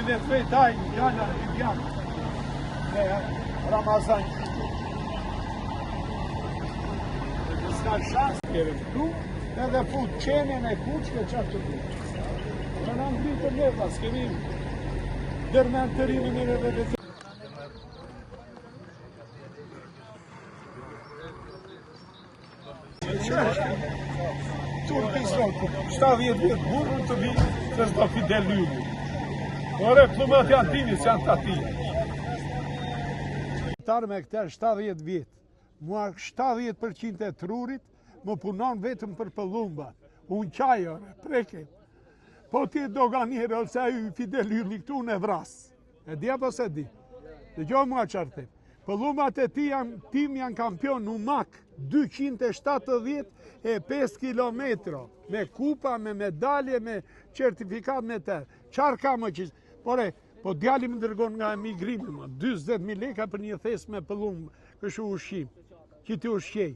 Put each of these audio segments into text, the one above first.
le fetajnë gjana libjanë me Ramazan këtu. S'ka shans kërë këtu, edhe fut qenën e kuqke qatë të kuqke. Në në ngritë të leta, s'kemi dërmen të rinë në dhe të Turki sotë, 70 vjetë burën të vinë, se s'do Fidel Lyli. Ore, plumat janë tini, që janë të ati. Tarë me këte 70 vjetë, mua 70% e trurit, më punon vetëm për pëllumbat. Unë qaj, ore, preke. Po ti doganire, ose ju Fidel Lyli këtu në vrasë. E di apo se di? Dhe gjo mua qartë. Pëllumbat e tim janë kampion në mak 275 kilometro, me kupa, me medalje, me certifikat me të. Qarë ka më qështë? Pore, po djali më dërgon nga emigrimi më, 20.000 leka për një thes me pëllumë, këshu ushqim, që ti ushqej.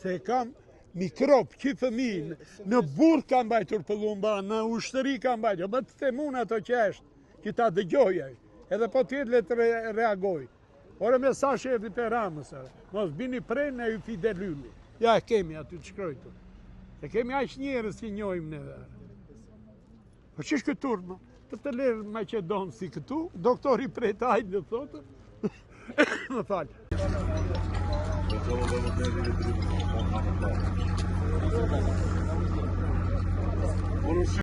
Se kam mikrop, që fëmijë, në burë kam bajtur pëllumba, në ushtëri kam bajtur, bë të themun ato që eshtë, që ta dëgjojaj, edhe po tjetë le të reagoj. Ore mesashe e për Ramës, mos bini prej në ju Fidel Lyli. Ja, kemi aty të shkrojtu. E kemi aq njerës që njojmë në dhe. Po që është këtur, ma? Të të lërë Macedonë si këtu, doktori prej të ajtë në thotë. Më falë.